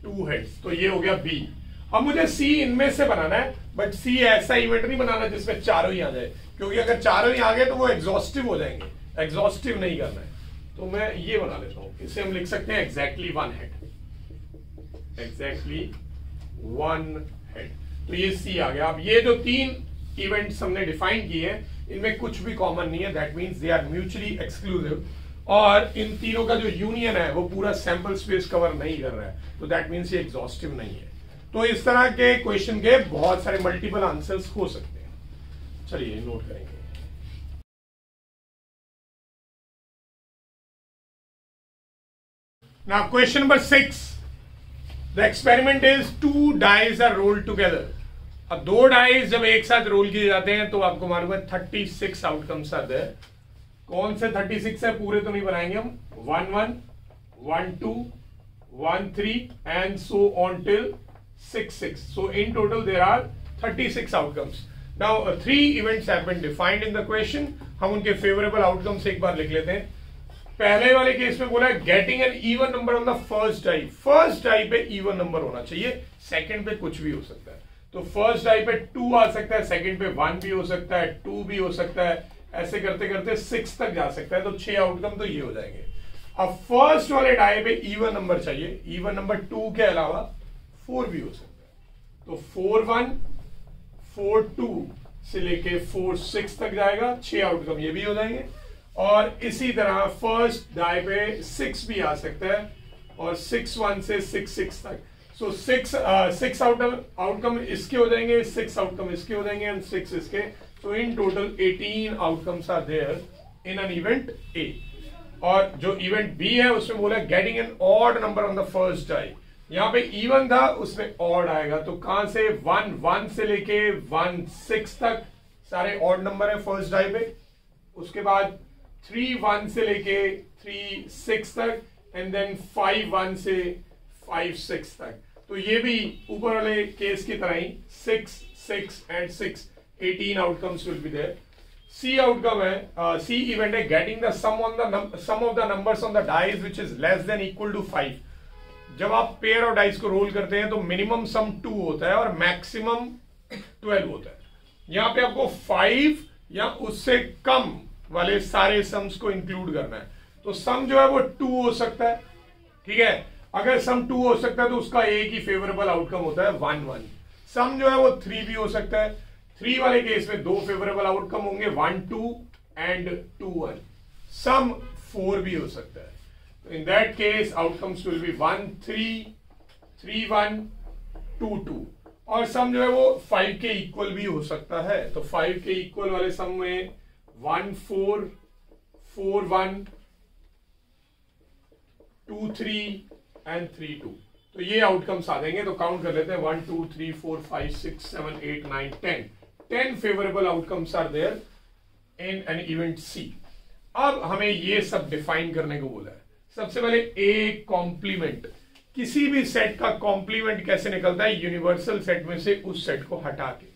2 हेड्स, तो ये हो गया बी। अब मुझे सी इनमें से बनाना है, बट सी ऐसा इवेंट नहीं बनाना जिसमें चारों ही आ जाए, क्योंकि अगर चारों ही आ गए तो वो एग्जॉस्टिव हो जाएंगे, एग्जॉस्टिव नहीं करना है। तो मैं ये बना लेता हूं, इसे हम लिख सकते हैं एग्जैक्टली 1 हेड, एग्जैक्टली 1 हेड। तो ये सी आ गया। अब ये जो 3 इवेंट्स हमने डिफाइन किए हैं इनमें कुछ भी कॉमन नहीं है, that means they are mutually exclusive, और इन तीनों का जो यूनियन है वो पूरा सैंपल स्पेस कवर नहीं कर रहा है, तो दैट मींस ये एग्जॉस्टिव नहीं है। तो इस तरह के क्वेश्चन के बहुत सारे मल्टीपल आंसर्स हो सकते हैं। चलिए नोट करेंगे। Now question number 6. The experiment is 2 dice are rolled together. अब 2 डाइस जब एक साथ रोल किए जाते हैं तो आपको मालूम है 36 आउटकम्स आते हैं। कौन से 36 है, पूरे तो नहीं बनाएंगे हम, 1 1 1 2 1 3 and so on till 6 6. So in total there are 36 outcomes. Now 3 events have been defined in the question. हम उनके फेवरेबल आउटकम्स एक बार लिख लेते हैं। पहले वाले केस में बोला है getting an even number on the first die. First die पे इवन नंबर होना चाहिए, सेकंड पे कुछ भी हो सकता है। तो फर्स्ट डाई पे 2 आ सकता है, सेकंड पे 1 भी हो सकता है, 2 भी हो सकता है, ऐसे करते करते 6 तक जा सकता है। तो 6 आउटकम तो ये हो जाएंगे। अब फर्स्ट वाले डाई पे इवन नंबर चाहिए, इवन नंबर 2 के अलावा 4 भी हो सकता है। तो 4 1 4 2 से लेके 4 6 तक जाएगा, 6 आउटकम ये भी हो जाएंगे। और इसी तरह फर्स्ट डाई पे 6 भी आ सकता है, और 6 1 से 6 6 तक। सो 6 आउटकम इसके हो जाएंगे, 6 आउटकम इसके हो जाएंगे एंड 6 इसके। तो in total 18 outcomes are there in an event A. और जो इवेंट बी है उसमें बोला getting an odd number on the first die. यहां पे इवन था, उसमें ऑड आएगा। तो कहां से 1 1 से लेके 1 6 तक सारे ऑड नंबर है फर्स्ट डाई पे। उसके बाद 3 1 से लेके 3 6 तक एंड देन 5 1 से 5 6 तक। तो ये भी ऊपर वाले केस की तरह ही 6 6 and 6 18 outcomes will be there. C outcome है, सी इवेंट है getting the sum of the numbers on the dice which is less than equal to 5। जब आप पेयर ऑफ डाइस को रोल करते हैं तो मिनिमम सम 2 होता है और मैक्सिमम 12 होता है। यहां पे आपको 5 या उससे कम वाले सारे सम्स को इंक्लूड करना है। तो सम जो है वो 2 हो सकता है, ठीक है। अगर सम 2 हो सकता है तो उसका एक ही फेवरेबल आउटकम होता है 1 1। सम जो है वो 3 भी हो सकता है। 3 वाले केस में 2 फेवरेबल आउटकम होंगे, 1 2 एंड 2 1। सम 4 भी हो सकता है। तो in that case outcomes will B 1 3 3 1 2 2। और सम जो है वो 5 के इक्वल भी हो सकता है। तो 5 के इक्वल वाले सम में 1 4 4 1 2 3 एंड 3 2। तो ये आउटकम्स आ जाएंगे। तो काउंट कर लेते हैं 1 2 3 4 5 6 7 8 9 10 favourable outcomes are there in an event C. अब हमें ये सब डिफाइन करने को बोला है। सबसे पहले ए कॉम्प्लीमेंट। किसी भी सेट का कॉम्प्लीमेंट कैसे निकलता है, यूनिवर्सल सेट में से उस सेट को हटा के।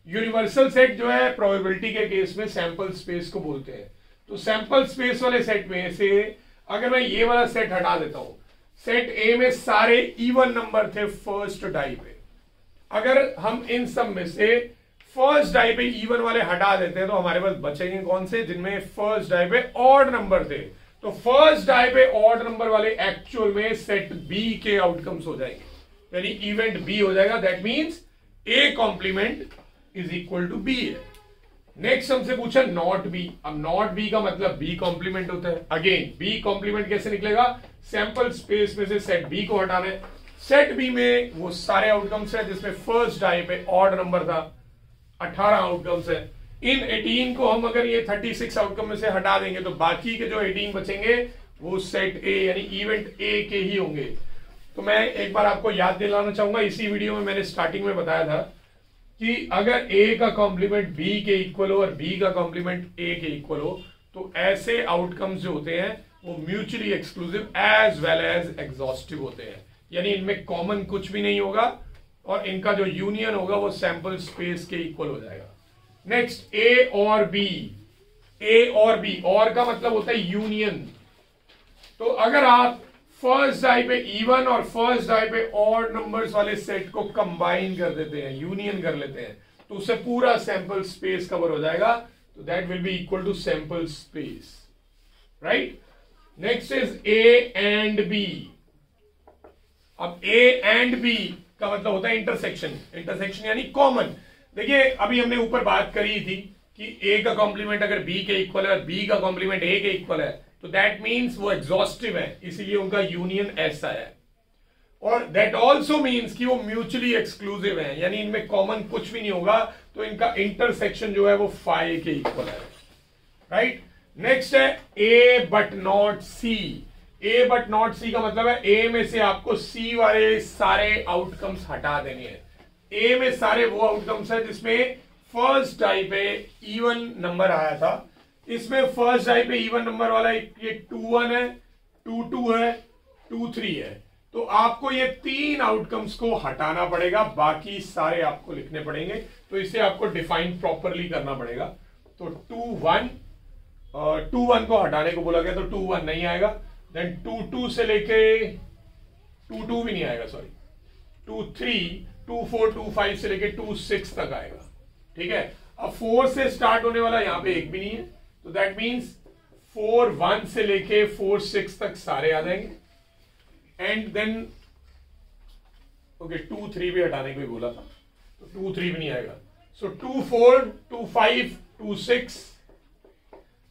यूनिवर्सल सेट जो है प्रोबेबिलिटी के केस में सैंपल स्पेस को बोलते हैं। तो सैंपल स्पेस वाले सेट में से अगर मैं ये वाला सेट हटा देता हूं, सेट ए में सारे इवन नंबर थे फर्स्ट डाई पे, अगर हम इन सब में से फर्स्ट डाई पे इवन वाले हटा देते हैं तो हमारे पास बचेंगे कौन से, जिनमें फर्स्ट डाई पे ऑड नंबर थे। तो फर्स्ट डाई पे ऑड नंबर वाले एक्चुअल में सेट बी के आउटकम्स हो जाएंगे, यानी इवेंट बी हो जाएगा। That means A complement is equal to B है। नेक्स्ट हमसे पूछा नॉट बी। अब नॉट बी का मतलब बी कॉम्प्लीमेंट होता है। अगेन बी कॉम्प्लीमेंट कैसे निकलेगा, सैंपल स्पेस में से सेट बी को हटाना है। सेट बी में वो सारे आउटकम्स है जिसमें फर्स्ट डाई पे ऑड नंबर था, 18 आउटकम्स है। इन 18 को हम अगर ये 36 आउटकम में से हटा देंगे तो बाकी के जो 18 बचेंगे वो सेट ए यानी इवेंट ए के ही होंगे। तो मैं एक बार आपको याद दिलाना चाहूंगा, इसी वीडियो में मैंने स्टार्टिंग में बताया था कि अगर ए का कॉम्प्लीमेंट बी के इक्वल हो और बी का कॉम्प्लीमेंट ए के इक्वल हो तो ऐसे आउटकम्स जो होते हैं वो mutually exclusive as well as exhaustive होते हैं, यानी इनमें कॉमन कुछ भी नहीं होगा और इनका जो यूनियन होगा वो सैंपल स्पेस के इक्वल हो जाएगा। नेक्स्ट ए और बी। ए और बी, और का मतलब होता है यूनियन। तो अगर आप फर्स्ट डाई पे इवन और फर्स्ट डाई पे ऑड नंबर्स वाले सेट को कंबाइन कर देते हैं, यूनियन कर लेते हैं, तो उससे पूरा सैंपल स्पेस कवर हो जाएगा। तो that will be equal to sample space, right. Next is A and B. अब ए एंड बी का मतलब होता है इंटरसेक्शन। इंटरसेक्शन यानी कॉमन। देखिए अभी हमने ऊपर बात करी थी कि ए का कॉम्प्लीमेंट अगर बी के इक्वल है, बी का कॉम्प्लीमेंट ए के इक्वल है, तो दैट मीन्स वो एग्जॉस्टिव है, इसीलिए उनका यूनियन ऐसा है। और दैट ऑल्सो मीन्स कि वो म्यूचुअली एक्सक्लूसिव है, यानी इनमें कॉमन कुछ भी नहीं होगा, तो इनका इंटरसेक्शन जो है वो फाई के इक्वल है, राइट। नेक्स्ट है A but not C. A but not C का मतलब है ए में से आपको सी वाले सारे आउटकम्स हटा देने हैं। ए में सारे वो आउटकम्स है जिसमें फर्स्ट डाई पे इवन नंबर आया था। इसमें फर्स्ट डाई पे इवन नंबर वाला ये 2-1 है, 2-2 है, 2-3 है। तो आपको ये 3 आउटकम्स को हटाना पड़ेगा, बाकी सारे आपको लिखने पड़ेंगे। तो इसे आपको डिफाइन प्रॉपरली करना पड़ेगा। तो 2-1 को हटाने को बोला गया तो 2-1 नहीं आएगा। देन 2-2 से लेके 2-2 भी नहीं आएगा, सॉरी 2-3, 2-4, 2-5 से लेके 2-6 तक आएगा, ठीक है। अब 4 से स्टार्ट होने वाला यहां पे एक भी नहीं है, तो दैट मीन्स 4-1 से लेके 4-6 तक सारे आ जाएंगे। एंड देन ओके 2-3 भी हटाने को ही बोला था, तो 2-3 भी नहीं आएगा। सो 2-4, 2-5, 2-6,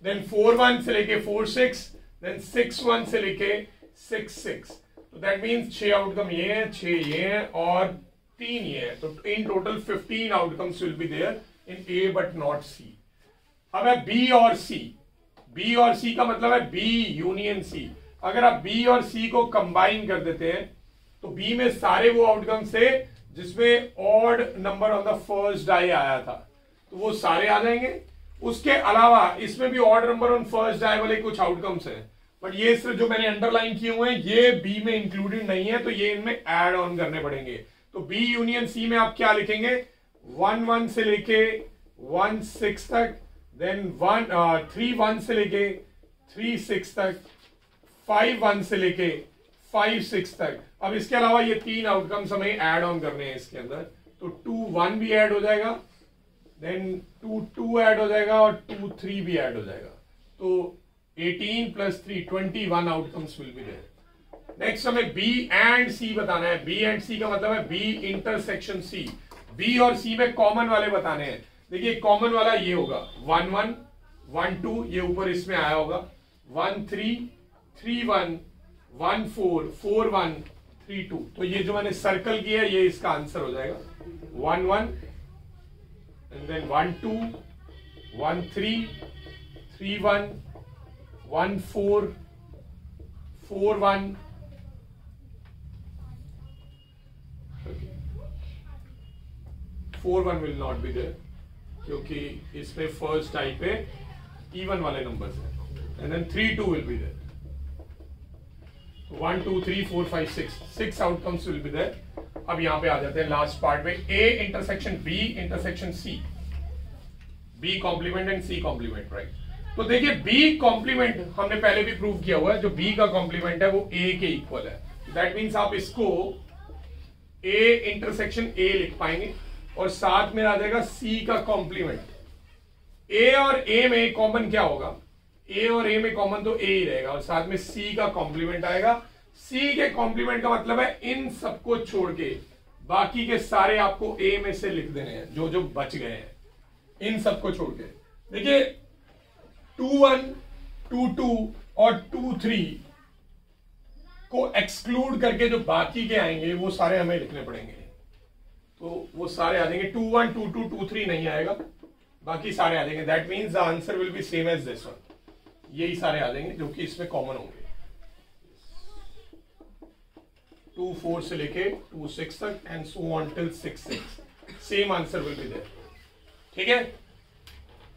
देन 4-1 से लेके 4-6, देन 6-1 से लेके 6-6। तो दैट मीन्स 6 आउटकम ये है, 6 ये है और 3 ये है। तो in total 15 outcomes will be there in A but not C. अब है बी और सी। बी और सी का मतलब है बी यूनियन सी। अगर आप बी और सी को कंबाइन कर देते हैं तो बी में सारे वो आउटकम्स थे जिसमें odd number on the first die आया था, तो वो सारे आ जाएंगे। उसके अलावा इसमें भी odd number on first die वाले कुछ आउटकम्स हैं, बट ये सिर्फ जो मैंने अंडरलाइन किए हुए हैं ये बी में इंक्लूडेड नहीं है, तो ये इनमें ऐड ऑन करने पड़ेंगे। तो बी यूनियन सी में आप क्या लिखेंगे, 1-1 से लेके 1-6 तक, देन 3-1 से लेके 3-6 तक, 5-1 से लेके 5-6 तक। अब इसके अलावा ये 3 आउटकम्स हमें ऐड ऑन करने हैं इसके अंदर। तो 2-1 भी ऐड हो जाएगा, देन 2-2 ऐड हो जाएगा और 2-3 भी ऐड हो जाएगा। तो 18 + 3 21 outcomes will be there. Next हमें बी एंड सी बताना है। बी एंड सी का मतलब है बी इंटरसेक्शन सी। बी और सी में कॉमन वाले बताने हैं। देखिए कॉमन वाला ये होगा 1-1, 1-2, ये ऊपर इसमें आया होगा, 1-3, 3-1, 1-4, 4-1, 3-2। तो ये जो मैंने सर्कल किया है ये इसका आंसर हो जाएगा। 1-1 and then 1-2, 1-3, 3-1, 1-4, 4-1, 4-1 will not be there क्योंकि इसमें फर्स्ट टाइप पे इवन वाले नंबर्स हैं। And then 3-2 will be there. 1, 2, 3, 4, 5, 6 outcomes will be there. अब यहां पे आ जाते हैं लास्ट पार्ट में, A intersection B intersection C, B complement and C complement, right. तो देखिए बी कॉम्प्लीमेंट हमने पहले भी प्रूव किया हुआ है, जो बी का कॉम्प्लीमेंट है वो ए के इक्वल है। दैट मीन्स आप इसको ए इंटरसेक्शन ए लिख पाएंगे और साथ में आ जाएगा सी का कॉम्प्लीमेंट। ए और ए में कॉमन क्या होगा, ए और ए में कॉमन तो ए ही रहेगा और साथ में सी का कॉम्प्लीमेंट आएगा। सी के कॉम्प्लीमेंट का मतलब है इन सबको छोड़ के बाकी के सारे आपको ए में से लिख देने हैं, जो जो बच गए हैं इन सबको छोड़ के। देखिए 2-1, 2-2 और 2-3 को एक्सक्लूड करके जो बाकी के आएंगे वो सारे हमें लिखने पड़ेंगे। तो वो सारे आ जाएंगे, 2-1, 2-2, 2-3 नहीं आएगा, बाकी सारे आ जाएंगे। That means the answer will be same as this one. यही सारे आ जाएंगे जो कि इसमें कॉमन होंगे। 2-4 से लेके 2-6 तक and so on till 6-6, same answer will be there. ठीक है,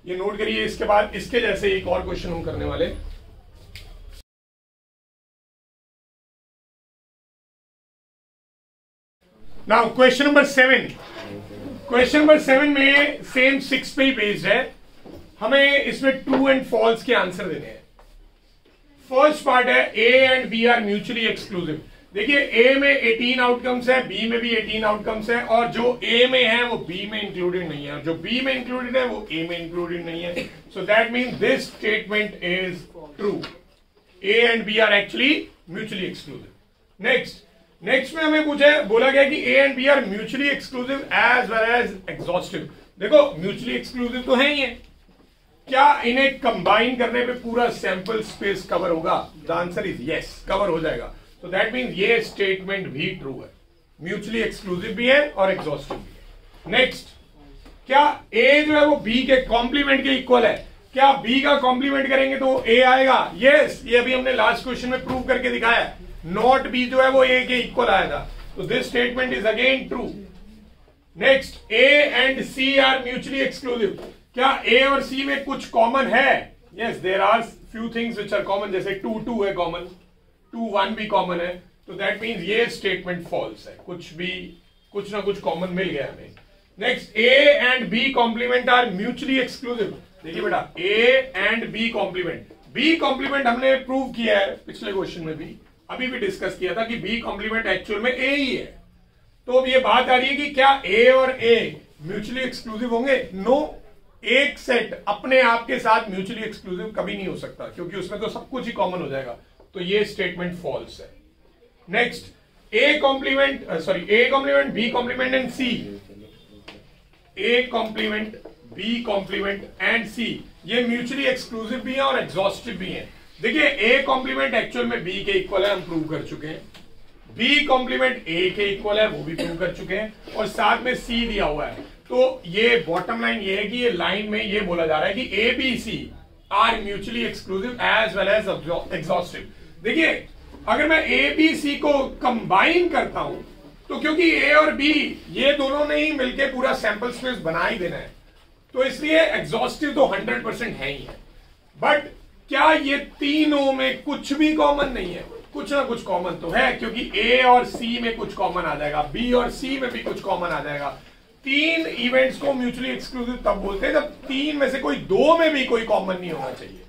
ये नोट करिए। इसके बाद इसके जैसे एक और क्वेश्चन हम करने वाले। Now question number 7। Question number 7 में सेम 6 पे ही बेस्ड है। हमें इसमें ट्रू एंड फॉल्स के आंसर देने हैं। फर्स्ट पार्ट है A and B are mutually exclusive. देखिए ए में 18 आउटकम्स है, बी में भी 18 आउटकम्स है, और जो ए में है वो बी में इंक्लूडेड नहीं है, और जो बी में इंक्लूडेड है वो ए में इंक्लूडेड नहीं है। So that means this statement is true. A and B are actually mutually exclusive. Next में हमें बोला गया कि A and B are mutually exclusive as well as exhaustive. देखो म्यूचुअली एक्सक्लूसिव तो है ही है, क्या इन्हें कंबाइन करने पे पूरा सैंपल स्पेस कवर होगा? The answer is yes, cover हो जाएगा। तो दैट मीन्स ये स्टेटमेंट भी ट्रू है, म्यूचुअली एक्सक्लूसिव भी है और एग्जॉस्टिव भी है। नेक्स्ट, क्या ए जो है वो बी के कॉम्प्लीमेंट के इक्वल है? क्या बी का कॉम्प्लीमेंट करेंगे तो ए आएगा? यस, ये अभी हमने लास्ट क्वेश्चन में प्रूव करके दिखाया है। नॉट बी जो है वो ए के इक्वल आया था, तो this statement is again true. Next, A and C are mutually exclusive. क्या ए और सी में कुछ कॉमन है? Yes, there are few things which are common, जैसे 2-2 है कॉमन, 2-1 भी कॉमन है। तो दैट मीन्स ये स्टेटमेंट फॉल्स है, कुछ ना कुछ कॉमन मिल गया हमें। नेक्स्ट, A and B complement are mutually exclusive. देखिए बेटा, ए एंड बी कॉम्प्लीमेंट हमने प्रूव किया है पिछले क्वेश्चन में भी, अभी भी डिस्कस किया था कि बी कॉम्प्लीमेंट एक्चुअल में ए ही है। तो अब ये बात आ रही है कि क्या ए और ए म्यूचुअली एक्सक्लूसिव होंगे? नो, एक सेट अपने आप के साथ म्यूचुअली एक्सक्लूसिव कभी नहीं हो सकता, क्योंकि उसमें तो सब कुछ ही कॉमन हो जाएगा। तो ये स्टेटमेंट फॉल्स है। Next, A complement B complement and C, A complement B complement and C, ये म्यूचुअली एक्सक्लूसिव भी है और एग्जॉस्टिव भी है। देखिए ए कॉम्प्लीमेंट एक्चुअल में बी के इक्वल है, हम प्रूव कर चुके हैं। बी कॉम्प्लीमेंट ए के इक्वल है, वो भी प्रूव कर चुके हैं, और साथ में सी दिया हुआ है। तो ये बॉटम लाइन ये है कि ये लाइन में ये बोला जा रहा है कि A B C are mutually exclusive as well as exhaustive. देखिए अगर मैं ए बी सी को कंबाइन करता हूं तो क्योंकि ए और बी ये दोनों ने ही मिलकर पूरा सैंपल स्पेस बना ही देना है, तो इसलिए एग्जॉस्टिव तो 100% है ही है। बट क्या ये तीनों में कुछ भी कॉमन नहीं है? कुछ ना कुछ कॉमन तो है, क्योंकि ए और सी में कुछ कॉमन आ जाएगा, बी और सी में भी कुछ कॉमन आ जाएगा। तीन इवेंट्स को म्यूचुअली एक्सक्लूसिव तब बोलते हैं जब तीन में से कोई दो में भी कोई कॉमन नहीं होना चाहिए।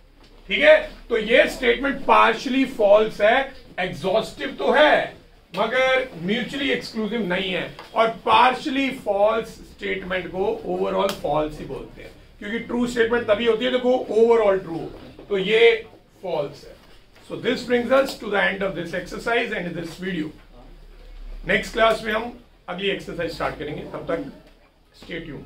ठीक है, तो ये स्टेटमेंट पार्शियली फॉल्स है, एग्जॉस्टिव तो है मगर म्यूचुअली एक्सक्लूसिव नहीं है। और पार्शियली फॉल्स स्टेटमेंट को ओवरऑल फॉल्स ही बोलते हैं, क्योंकि ट्रू स्टेटमेंट तभी होती है जब वो ओवरऑल ट्रू हो। तो ये फॉल्स है। So this brings us to the end of this exercise and this video. Next class में हम अगली एक्सरसाइज स्टार्ट करेंगे, तब तक स्टे ट्यून्ड।